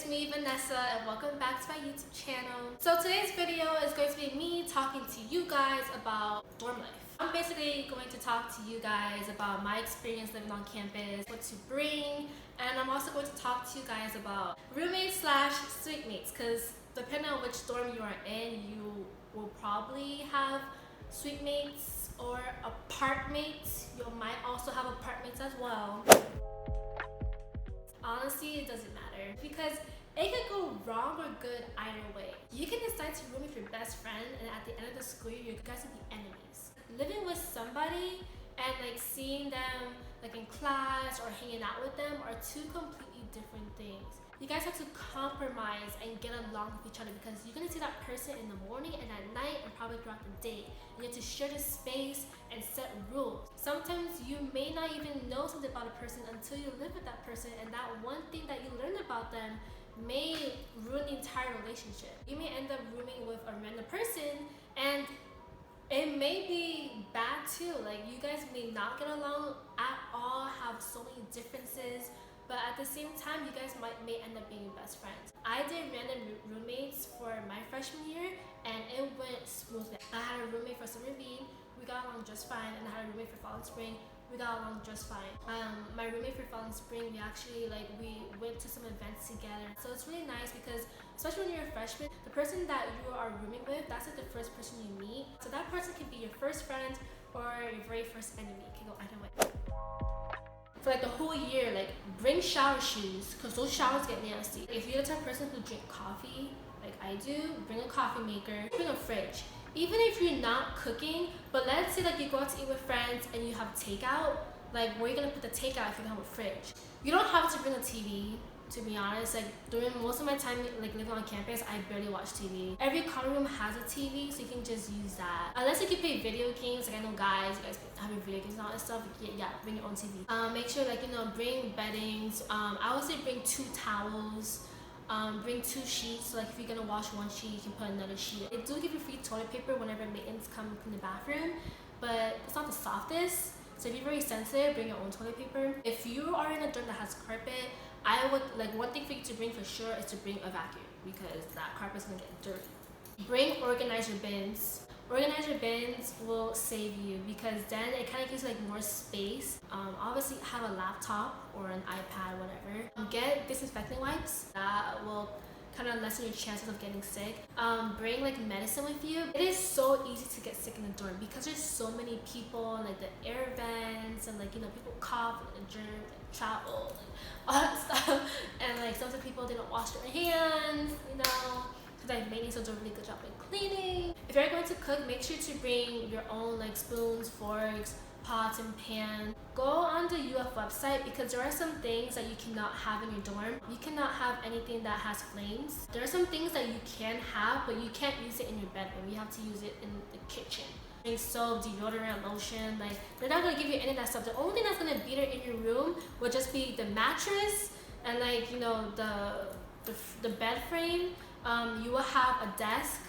me, Vanessa, and welcome back to my YouTube channel. So today's video is going to be me talking to you guys about dorm life. I'm basically going to talk to you guys about my experience living on campus, what to bring, and I'm also going to talk to you guys about roommates slash suite mates, because depending on which dorm you are in, you will probably have suite mates or apartmates. You might also have apartmates as well. Honestly, it doesn't matter because it could go wrong or good either way. You can decide to room with your best friend, and at the end of the school year, you guys will be enemies. Living with somebody and seeing them in class or hanging out with them are two completely different things. You guys have to compromise and get along with each other because you're gonna see that person in the morning and at night and probably throughout the day. You have to share the space and set rules. Sometimes you may not even know something about a person until you live with that person, and that one thing that you learn about them may ruin the entire relationship. You may end up rooming with a random person and it may be bad too. You guys may not get along at all, have so many differences, but at the same time, you guys may end up being best friends. I did random roommates for my freshman year, and it went smoothly. I had a roommate for summer being, we got along just fine, and I had a roommate for fall and spring, we got along just fine. My roommate for fall and spring, we actually we went to some events together. So it's really nice because, especially when you're a freshman, the person that you are rooming with, that's the first person you meet. So that person can be your first friend or your very first enemy. It can go either way. For the whole year, bring shower shoes because those showers get nasty. If you're the type of person who drink coffee like I do, bring a coffee maker, bring a fridge. Even if you're not cooking, but let's say you go out to eat with friends and you have takeout, where are you gonna put the takeout if you don't have a fridge? You don't have to bring a TV, to be honest. During most of my time living on campus, I barely watch TV. Every common room has a TV, so you can just use that. Unless you play video games, I know you guys have your video games and all that stuff. Yeah, bring your own TV. Make sure bring beddings. I would say bring 2 towels. Bring 2 sheets, so if you're gonna wash one sheet, you can put another sheet. They do give you free toilet paper whenever maintenance come from the bathroom, but it's not the softest. So if you're very sensitive, bring your own toilet paper. If you are in a dorm that has carpet, I would one thing for you to bring for sure is to bring a vacuum because that carpet's gonna get dirty. Bring organizer bins. Organizer bins will save you because then it kind of gives you more space. Obviously have a laptop or an iPad, whatever. Get disinfectant wipes. That will kind of lessen your chances of getting sick. Bring medicine with you. It is so easy to get sick in the dorm because there's so many people, the air vents, and people cough and germs and travel and all that stuff. And sometimes people, they don't wash their hands, because maintenance does a really good job in cleaning. If you're going to cook, make sure to bring your own spoons, forks, pots, and pans. Go on the UF website because there are some things that you cannot have in your dorm. You cannot have anything that has flames. There are some things that you can have, but you can't use it in your bedroom. You have to use it in the kitchen. Soap, deodorant, lotion, they're not gonna give you any of that stuff. The only thing that's gonna be there in your room would just be the mattress and the bed frame. You will have a desk,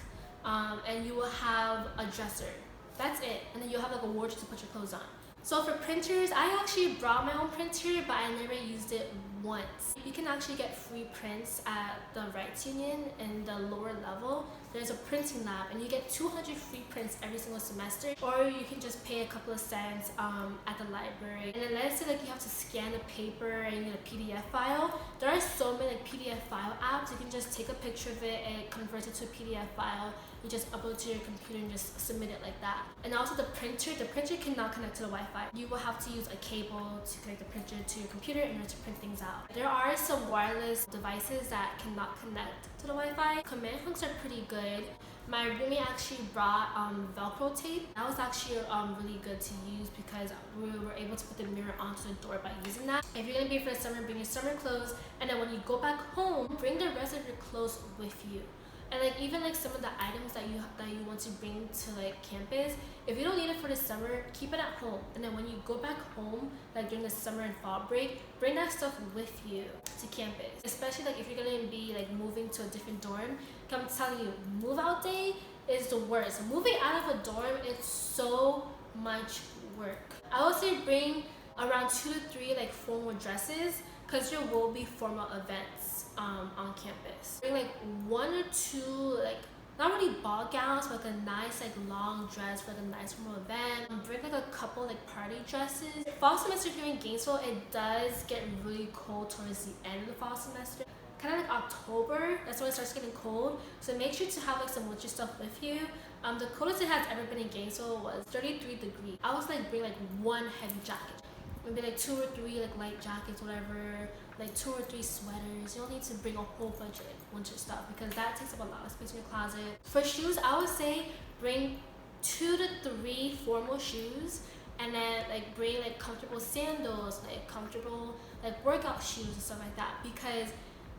and you will have a dresser. That's it. And then you'll have a wardrobe to put your clothes on. So for printers, I actually brought my own printer, but I never used it once. You can actually get free prints at the Rights Union in the lower level. There's a printing lab and you get 200 free prints every single semester, or you can just pay a couple of cents at the library. And then let's say you have to scan the paper and you get a PDF file. There are so many PDF file apps. You can just take a picture of it and convert it to a PDF file. You just upload it to your computer and just submit it like that. And also the printer cannot connect to the Wi-Fi. You will have to use a cable to connect the printer to your computer in order to print things out. There are some wireless devices that cannot connect to the Wi-Fi. Command hooks are pretty good. My roommate actually brought Velcro tape. That was actually really good to use because we were able to put the mirror onto the door by using that. If you're gonna be here for the summer, bring your summer clothes, and then when you go back home, bring the rest of your clothes with you. And even some of the items that you want to bring to campus, if you don't need it for the summer, keep it at home. And then when you go back home, during the summer and fall break, bring that stuff with you to campus. Especially if you're gonna be moving to a different dorm. I'm telling you, move out day is the worst. Moving out of a dorm is so much work. I would say bring around 2 to 3 formal dresses because there will be formal events on campus. not really ball gowns, but like a nice like long dress for like a nice formal event. Bring like a couple like party dresses. Fall semester here in Gainesville, it does get really cold towards the end of the fall semester. Kind of like October, that's when it starts getting cold. So make sure to have like some winter stuff with you. The coldest it has ever been in Gainesville was 33 degrees. I was like bring like one heavy jacket. Maybe like 2 or 3 like light jackets, whatever, like 2 or 3 sweaters. You don't need to bring a whole bunch of like winter stuff because that takes up a lot of space in your closet. For shoes, I would say bring 2 to 3 formal shoes, and then like bring like comfortable sandals, like comfortable like workout shoes and stuff like that, because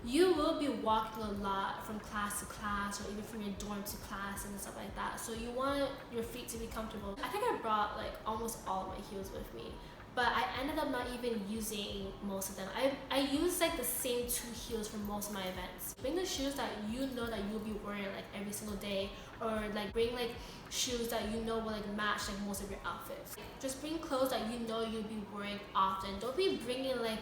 you will be walking a lot from class to class, or even from your dorm to class and stuff like that. So you want your feet to be comfortable. I think I brought like almost all of my heels with me, but I ended up not even using most of them. I used like the same 2 heels for most of my events. Bring the shoes that you know that you'll be wearing like every single day, or like bring like shoes that you know will like match like most of your outfits. Just bring clothes that you know you'll be wearing often. Don't be bringing like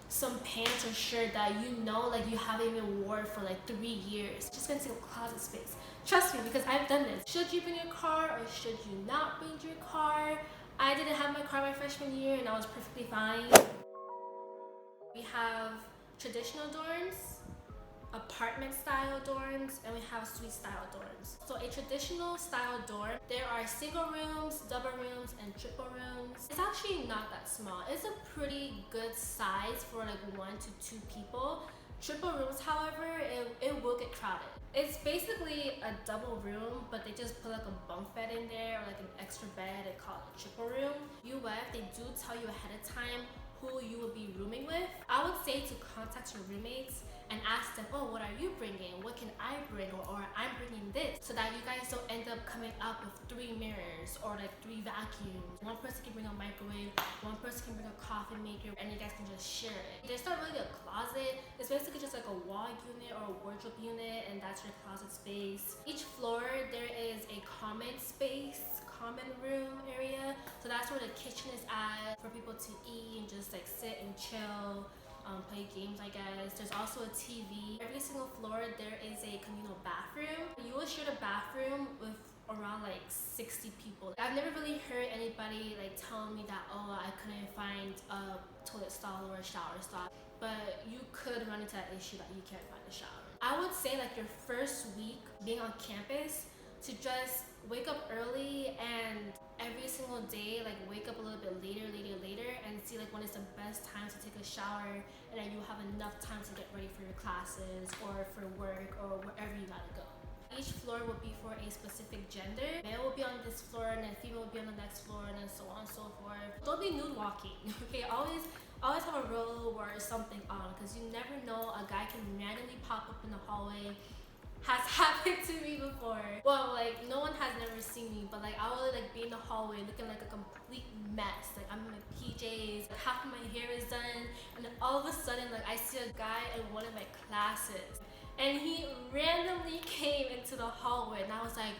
some pants or shirt that you know like you haven't even worn for like 3 years. Just gonna take up closet space. Trust me, because I've done this. Should you bring your car or should you not bring your car? I didn't have my car my freshman year and I was perfectly fine. We have traditional dorms, apartment style dorms, and we have suite style dorms. So a traditional style dorm, there are single rooms, double rooms, and triple rooms. It's actually not that small. It's a pretty good size for like 1 to 2 people. Triple rooms, however, it will get crowded. It's basically a double room, but they just put like a bunk bed in there or like an extra bed. They call it a triple room. UF, they do tell you ahead of time who you will be rooming with. I would say to contact your roommates and ask them, oh, what are you bringing? What can I bring? Or I'm bringing this, so that you guys don't end up coming up with 3 mirrors or like 3 vacuums. One person can bring a microwave, one person can bring a coffee maker, and you guys can just share it. There's not really a closet. It's basically just like a wall unit or a wardrobe unit, and that's your closet space. Each floor, there is a common space, common room area. So that's where the kitchen is at for people to eat and just like sit and chill. Play games, I guess. There's also a TV. Every single floor there is a communal bathroom. You will share the bathroom with around like 60 people. I've never really heard anybody like tell me that, oh, I couldn't find a toilet stall or a shower stall, but you could run into that issue that you can't find a shower. I would say like your first week being on campus, to just wake up early and every single day like wake up a little bit later and see like when is the best time to take a shower, and then you'll have enough time to get ready for your classes or for work or wherever you gotta go. Each floor will be for a specific gender. Male will be on this floor, and then female will be on the next floor, and then so on and so forth. Don't be nude walking, okay? Always have a robe or something on, because you never know, a guy can randomly pop up in the hallway. Has happened to me before. Well, like no one has never seen me, but like I would like be in the hallway looking like a complete mess. Like I'm in my PJs, like, half of my hair is done, and then all of a sudden like I see a guy in one of my classes, and he randomly came into the hallway, and I was like,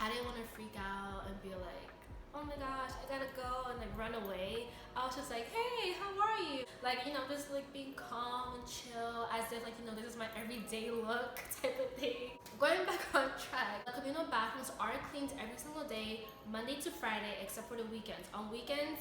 I didn't want to freak out and be like, oh my gosh, I gotta go, and like run away. I was just like, hey, how are you? Like, you know, just like being calm and chill, as if like, you know, this is my everyday look type of thing. Going back on track, the communal bathrooms are cleaned every single day, Monday to Friday, except for the weekends. On weekends,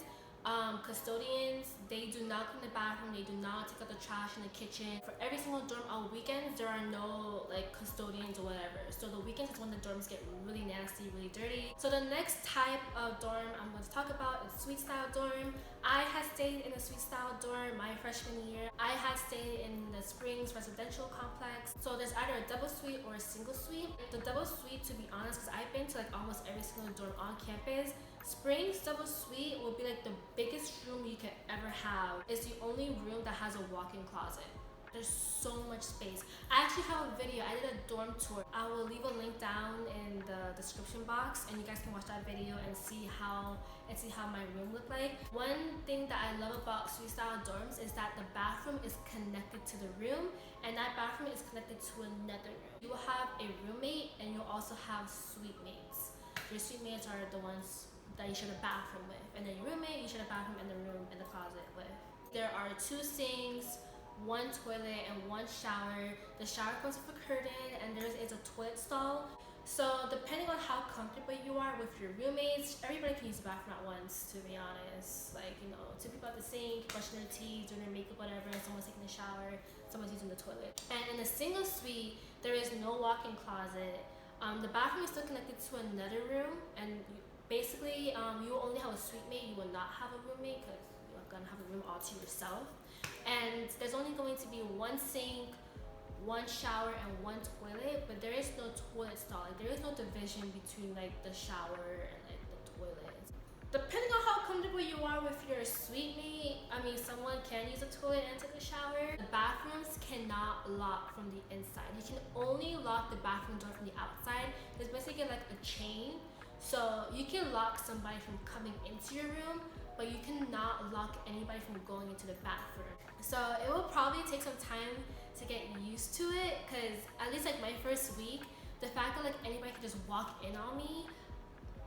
custodians, they do not clean the bathroom, they do not take out the trash in the kitchen. For every single dorm on weekends, there are no like custodians or whatever. So the weekends is when the dorms get really nasty, really dirty. So the next type of dorm I'm going to talk about is suite style dorm. I had stayed in a suite style dorm my freshman year. I had stayed in the Springs residential complex. So there's either a double suite or a single suite. The double suite, to be honest, because I've been to like almost every single dorm on campus, Springs double suite will be like the biggest room you could ever have. It's the only room that has a walk-in closet. There's so much space. I actually have a video. I did a dorm tour. I will leave a link down in the description box, and you guys can watch that video and see how my room looked like. One thing that I love about suite style dorms is that the bathroom is connected to the room, and that bathroom is connected to another room. You will have a roommate, and you'll also have suite mates. Your suite mates are the ones that you share the bathroom with, and then your roommate you share the bathroom and the room and the closet with. There are 2 sinks, one toilet and one shower. The shower comes with a curtain and there is a toilet stall. So depending on how comfortable you are with your roommates, everybody can use the bathroom at once, to be honest. Like, you know, two people at the sink, brushing their teeth, doing their makeup, whatever, someone's taking a shower, someone's using the toilet. And in a single suite, there is no walk-in closet. The bathroom is still connected to another room, and basically, you will only have a suite mate, you will not have a roommate, because you're gonna have a room all to yourself. And there's only going to be one sink, one shower, and one toilet, but there is no toilet stall. Like, there is no division between like the shower and like the toilet. Depending on how comfortable you are with your suite mate, I mean, someone can use a toilet and take a shower. The bathrooms cannot lock from the inside. You can only lock the bathroom door from the outside. It's basically like a chain. So you can lock somebody from coming into your room, but you cannot lock anybody from going into the bathroom. So it will probably take some time to get used to it, because at least like my first week, the fact that like anybody could just walk in on me,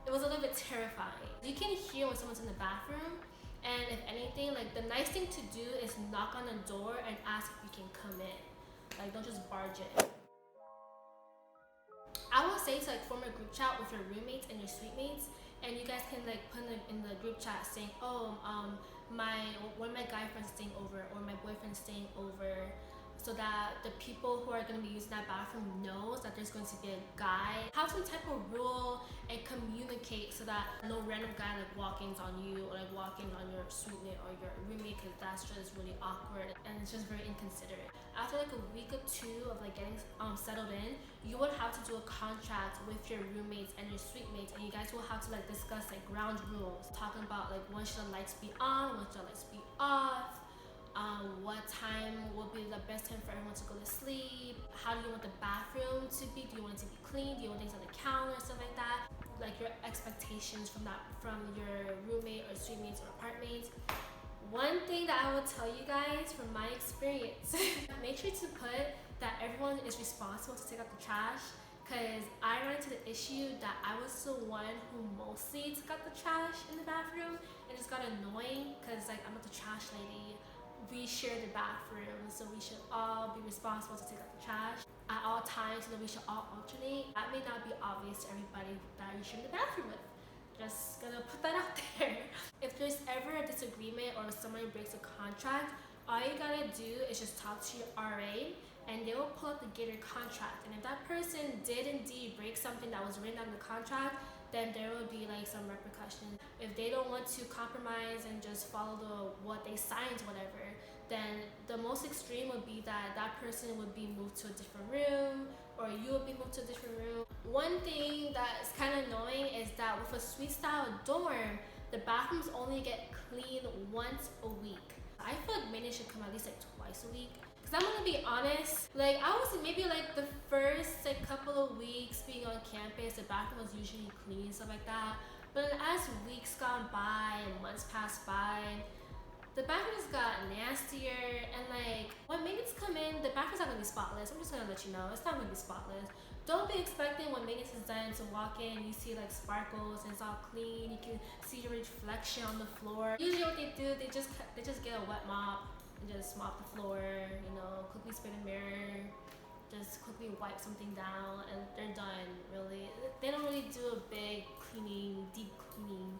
it was a little bit terrifying. You can hear when someone's in the bathroom, and if anything, like the nice thing to do is knock on the door and ask if you can come in. Like, don't just barge in. I would say to like form a group chat with your roommates and your suite mates, and you guys can like put in the group chat saying, oh, one of my guy friends staying over, or my boyfriend's staying over, so that the people who are going to be using that bathroom knows that there's going to be a guy. Have some type of rule and communicate so that no random guy like walk-ins on you, or like walk-ins on your suite mate or your roommate, because that's just really awkward and it's just very inconsiderate. After like a week or two of like getting settled in, you would have to do a contract with your roommates and your suite mates, and you guys will have to like discuss like ground rules, talking about like when should the lights be on, when should the lights be off, what time will be the best time for everyone to go to sleep, how do you want the bathroom to be, do you want it to be clean, do you want things on the counter, stuff like that. Like your expectations from your roommate or suite mates or apartment mates. One thing that I will tell you guys from my experience, make sure to put that everyone is responsible to take out the trash, because I ran into the issue that I was the one who mostly took out the trash in the bathroom, and it just got annoying because like I'm not the trash lady. We share the bathroom, so we should all be responsible to take out the trash at all times, so that we should all alternate. That may not be obvious to everybody that you share the bathroom with. Just gonna put that out there. If there's ever a disagreement or if somebody breaks a contract, all you gotta do is just talk to your RA, and they will pull up the gated contract. And if that person did indeed break something that was written down in the contract, then there will be like some repercussions. If they don't want to compromise and just follow what they signed, whatever, then the most extreme would be that that person would be moved to a different room, or you would be moved to a different room. One thing that's kind of annoying is that with a suite style dorm, the bathrooms only get cleaned once a week. I feel like maintenance should come at least like twice a week. Cause I'm gonna be honest, like I was maybe like the first like couple of weeks being on campus, the bathroom was usually clean and stuff like that. But as weeks gone by and months passed by, the bathrooms got nastier, and like when maintenance come in, the bathroom's not gonna be spotless. I'm just gonna let you know, it's not gonna be spotless. Don't be expecting when maintenance is done to walk in, you see like sparkles and it's all clean. You can see your reflection on the floor. Usually what they do, they just get a wet mop and just mop the floor, you know, quickly spin a mirror, just quickly wipe something down, and they're done. Really, they don't really do a big cleaning, deep cleaning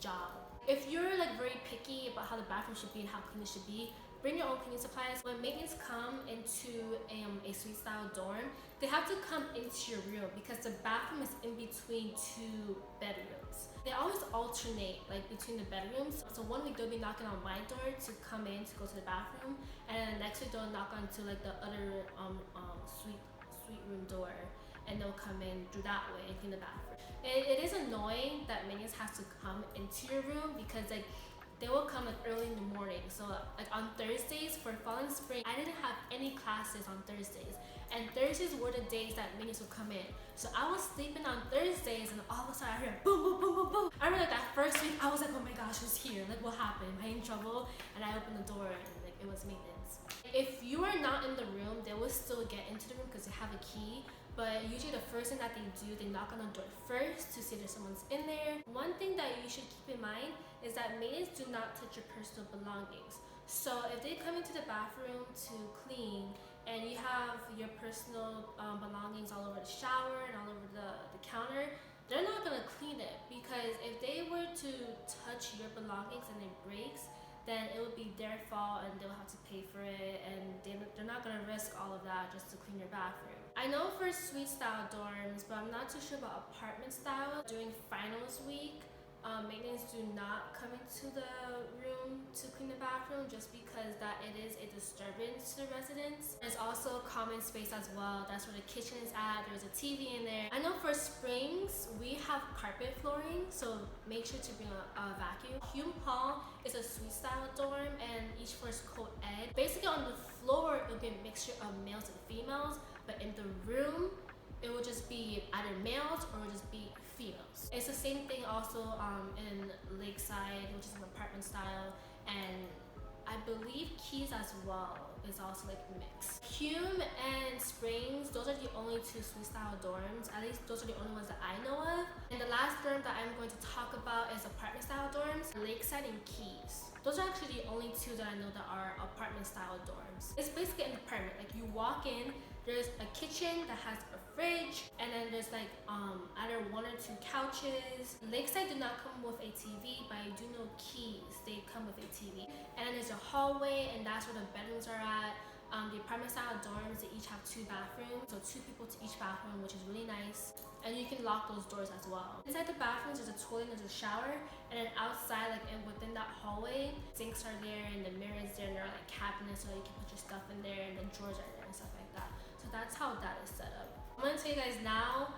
job. If you're like very picky about how the bathroom should be and how clean it should be, bring your own cleaning supplies. When maintenance come into a suite style dorm, they have to come into your room because the bathroom is in between two bedrooms. They always alternate like between the bedrooms. So one week they'll be knocking on my door to come in to go to the bathroom, and then the next week they'll knock onto like the other suite room door, and they'll come in through that way and clean the bathroom. It is annoying that maintenance has to come into your room, because like they will come like early in the morning. So like on Thursdays for fall and spring, I didn't have any classes on Thursdays, and Thursdays were the days that maintenance would come in. So I was sleeping on Thursdays, and all of a sudden I heard boom, boom, boom, boom, boom. I remember like that first week, I was like, oh my gosh, who's here? Like, what happened? Am I in trouble? And I opened the door, and like it was maintenance. If you are not in the room, they will still get into the room because they have a key. But usually the first thing that they do, they knock on the door first to see if someone's in there. One thing that you should keep in mind is that maids do not touch your personal belongings. So if they come into the bathroom to clean and you have your personal belongings all over the shower and all over the counter, they're not gonna clean it, because if they were to touch your belongings and it breaks, then it would be their fault and they'll have to pay for it, and they're not gonna risk all of that just to clean your bathroom. I know for suite style dorms, but I'm not too sure about apartment style. During finals week, maintenance do not come into the room to clean the bathroom, just because that it is a disturbance to the residents. There's also common space as well. That's where the kitchen is at. There's a TV in there. I know for springs, we have carpet flooring, so make sure to bring a vacuum. Hume Hall is a suite style dorm, and each floor is co-ed. Basically on the floor, it'll be a mixture of males and females, but in the room, it will just be either males or it will just be females. It's the same thing also in Lakeside, which is an apartment style, and I believe Keys as well is also like mixed. Hume and Springs, those are the only two suite style dorms. At least those are the only ones that I know of. And the last dorm that I'm going to talk about is apartment style dorms, Lakeside and Keys. Those are actually the only two that I know that are apartment style dorms. It's basically an apartment. Like you walk in, there's a kitchen that has a fridge, and then there's like either one or two couches. Lakeside do not come with a TV, but I do know Keys, they come with a TV. And then there's a hallway, and that's where the bedrooms are at. The apartment style dorms, they each have 2 bathrooms, so 2 people to each bathroom, which is really nice. And you can lock those doors as well. Inside the bathrooms, there's a toilet, there's a shower, and then outside, like within that hallway, sinks are there, and the mirrors there, and there are like cabinets so you can put your stuff in there, and the drawers are there and stuff like that. So that's how that is set up. I'm gonna tell you guys now,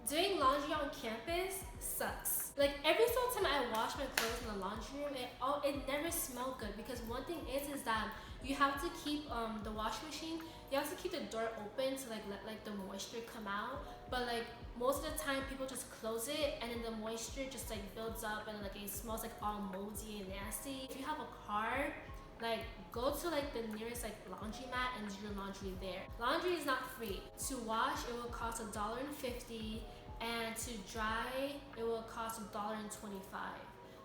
doing laundry on campus sucks. Like every single time I wash my clothes in the laundry room, it never smelled good, because one thing is that you have to keep the washing machine, you have to keep the door open to like let the moisture come out. But like most of the time people just close it, and then the moisture just like builds up, and like it smells like all moldy and nasty. If you have a car, like go to like the nearest like laundromat and do your laundry there. Laundry is not free. To wash, it will cost $1.50, and to dry, it will cost $1.25.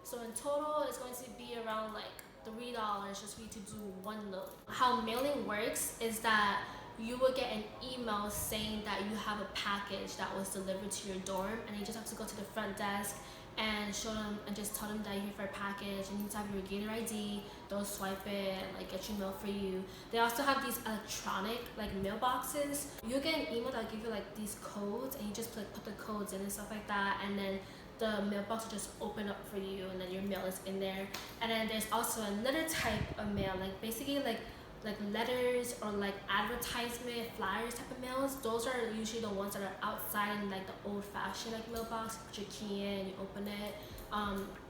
So in total, it's going to be around like $3 just for you to do one load. How mailing works is that you will get an email saying that you have a package that was delivered to your dorm, and you just have to go to the front desk and show them and just tell them that you're here for a package, and you need to have your Gator ID. They'll swipe it and like get your mail for you. They also have these electronic like mailboxes. You'll get an email that'll give you like these codes, and you just put the codes in and stuff like that, and then the mailbox will just open up for you, and then your mail is in there. And then there's also another type of mail, like basically like letters or like advertisement flyers type of mails. Those are usually the ones that are outside in like the old-fashioned like mailbox. You put your key in, you open it.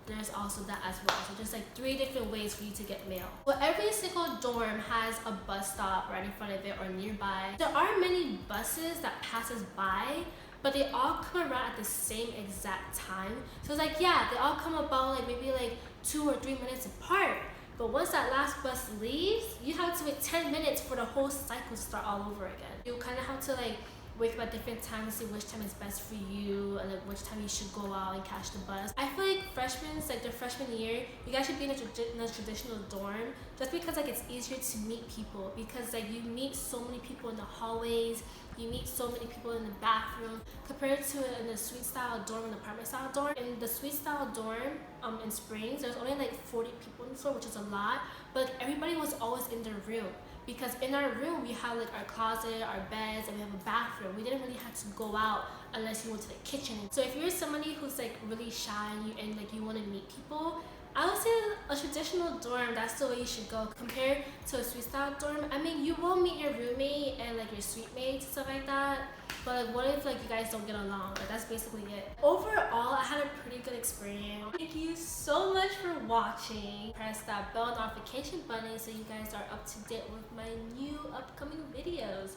There's also that as well. So there's like 3 different ways for you to get mail. Well, every single dorm has a bus stop right in front of it or nearby. There are many buses that passes by, but they all come around at the same exact time. So it's like, yeah, they all come about like maybe like 2 or 3 minutes apart. But once that last bus leaves, you have to wait 10 minutes for the whole cycle to start all over again. You kind of have to like wake up at different times to see which time is best for you, and like which time you should go out and catch the bus. I feel like freshmen, like their freshman year, you guys should be in a traditional dorm, just because like it's easier to meet people, because like you meet so many people in the hallways, you meet so many people in the bathroom, compared to in the suite style dorm and apartment style dorm. In the suite style dorm in Springs, there's only like 40 people in the floor, which is a lot, but like, everybody was always in their room. Because in our room, we have like our closet, our beds, and we have a bathroom. We didn't really have to go out unless you went to the kitchen. So if you're somebody who's like really shy and like you want to meet people, I would say a traditional dorm, that's the way you should go. Compared to a suite style dorm, I mean, you will meet your roommate and like your suite mates, stuff like that. But like, what if like you guys don't get along? Like, that's basically it. Overall, I had a pretty good experience. Thank you so much for watching. Press that bell notification button so you guys are up to date with my new upcoming videos.